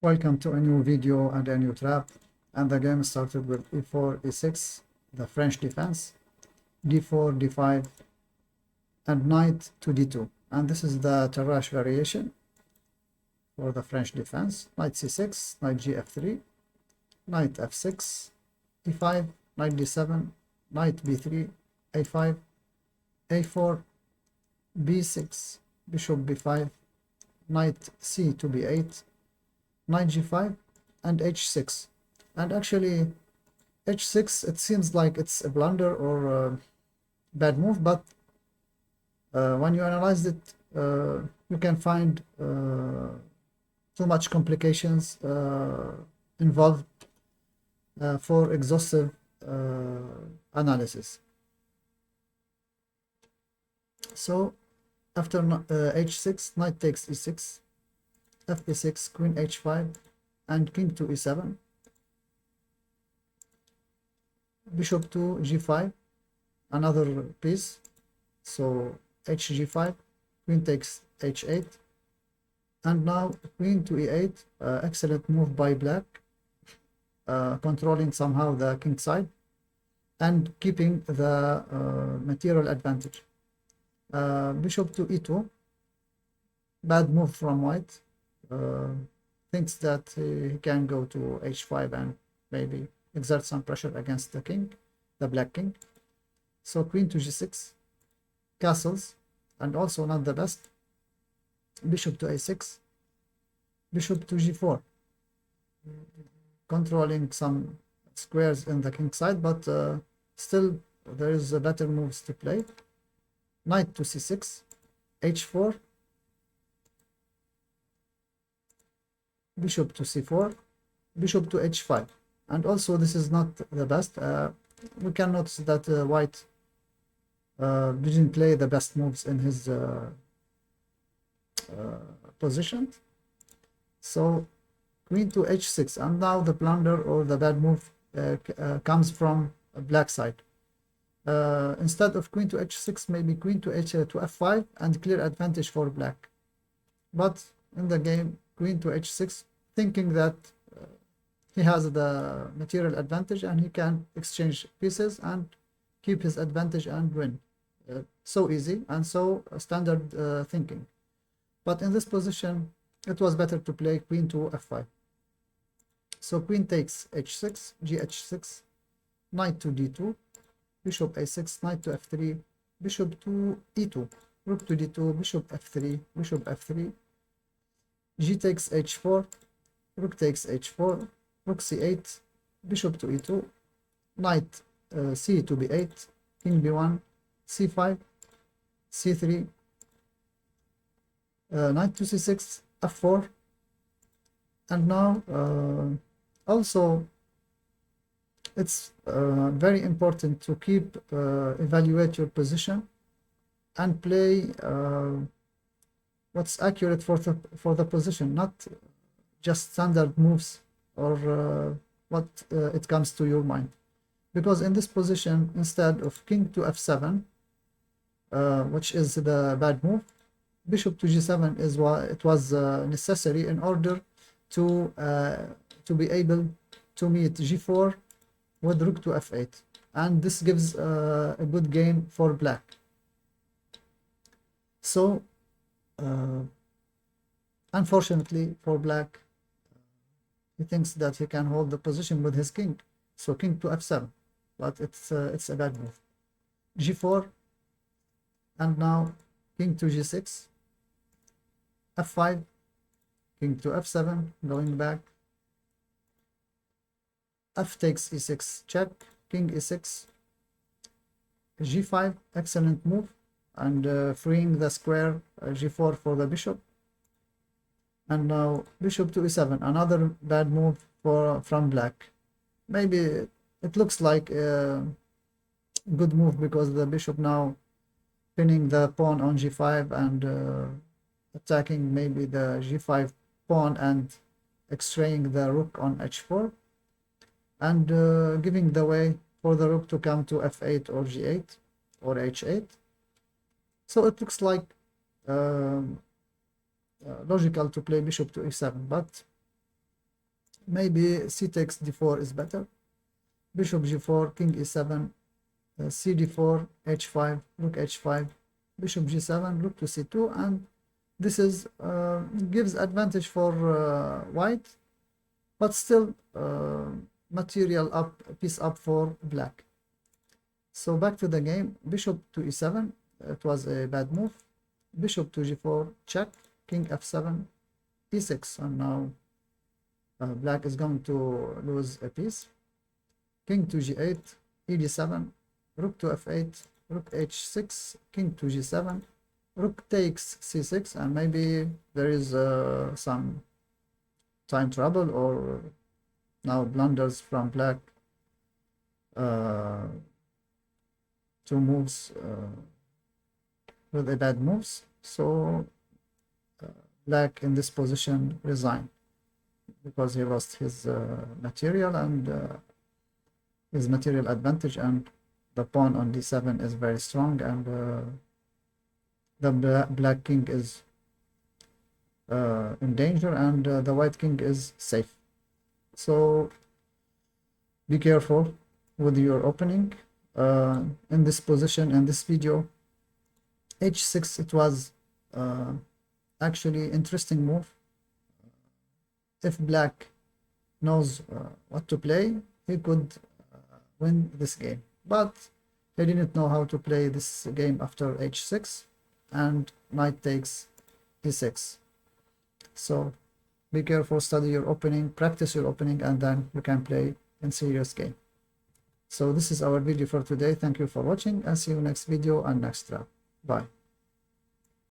Welcome to a new video and a new trap. And the game started with e4, e6, the French defense, d4, d5, and knight to d2. And this is the Tarrasch variation for the French defense. Knight c6, knight gf3, knight f6, e5, knight d7, knight b3, a5, a4, b6, bishop b5, knight c to b8, knight g5, and h6. And actually h6, it seems like it's a blunder or a bad move, but when you analyze it, you can find too much complications involved for exhaustive analysis. So after h6, knight takes e6, f6, queen h5, and king to e7, bishop to g5, another piece. So hg5, queen takes h8, and now queen to e8, excellent move by black, controlling somehow the king side and keeping the material advantage. Bishop to e2, bad move from white. Thinks that he can go to h5 and maybe exert some pressure against the king, the black king. So queen to g6, castles, and also not the best. Bishop to a6, bishop to g4, controlling some squares in the king side, but still there is better moves to play. Knight to c6, h4, bishop to c4, bishop to h5, and also this is not the best. We can notice that white didn't play the best moves in his position. So queen to h6, and now the blunder or the bad move comes from a black side. Instead of queen to h6, maybe queen to f5 and clear advantage for black. But in the game, queen to h6, thinking that he has the material advantage and he can exchange pieces and keep his advantage and win. So easy and so standard thinking. But in this position, it was better to play queen to f5. So queen takes h6, gh6, knight to d2, bishop a6, knight to f3, bishop to e2, rook to d2, bishop f3, bishop f3, g takes h4, rook takes h4, rook c8, bishop to e2, knight c to b8, king b1, c5, c3, knight to c6, f4, and now also it's very important to keep evaluate your position and play what's accurate for the position, not just standard moves or what it comes to your mind. Because in this position, instead of king to f7, which is the bad move, bishop to g7 is what it was necessary in order to be able to meet g4 with rook to f8, and this gives a good game for black. So unfortunately for black, he thinks that he can hold the position with his king, so king to f7, but it's a bad move. g4, and now king to g6, f5, king to f7, going back, f takes e6 check, king e6, g5, excellent move, and freeing the square g4 for the bishop. And now bishop to e7, another bad move from black. Maybe it looks like a good move because the bishop now pinning the pawn on g5 and attacking maybe the g5 pawn and extraying the rook on h4, and giving the way for the rook to come to f8 or g8 or h8. So it looks like logical to play bishop to e7, but maybe c takes d4 is better. Bishop g4, king e7, c d4, h5, rook h5, bishop g7, rook to c2, and this is gives advantage for white, but still material up, piece up for black. So back to the game, bishop to e7, it was a bad move. Bishop to g4, check, king f7, e6, and now black is going to lose a piece. King to g8, e d7, rook to f8, rook h6, king to g7, rook takes c6, and maybe there is some time trouble or now blunders from black. Two moves with a bad moves, so black in this position resigned because he lost his material and his material advantage, and the pawn on d7 is very strong, and the black king is in danger, and the white king is safe. So be careful with your opening in this position. In this video, h6, it was actually interesting move. If black knows what to play, he could win this game, but he didn't know how to play this game after h6, and knight takes e6. So be careful, study your opening, practice your opening, and then you can play in serious game. So this is our video for today. Thank you for watching, and see you next video and next round. Bye.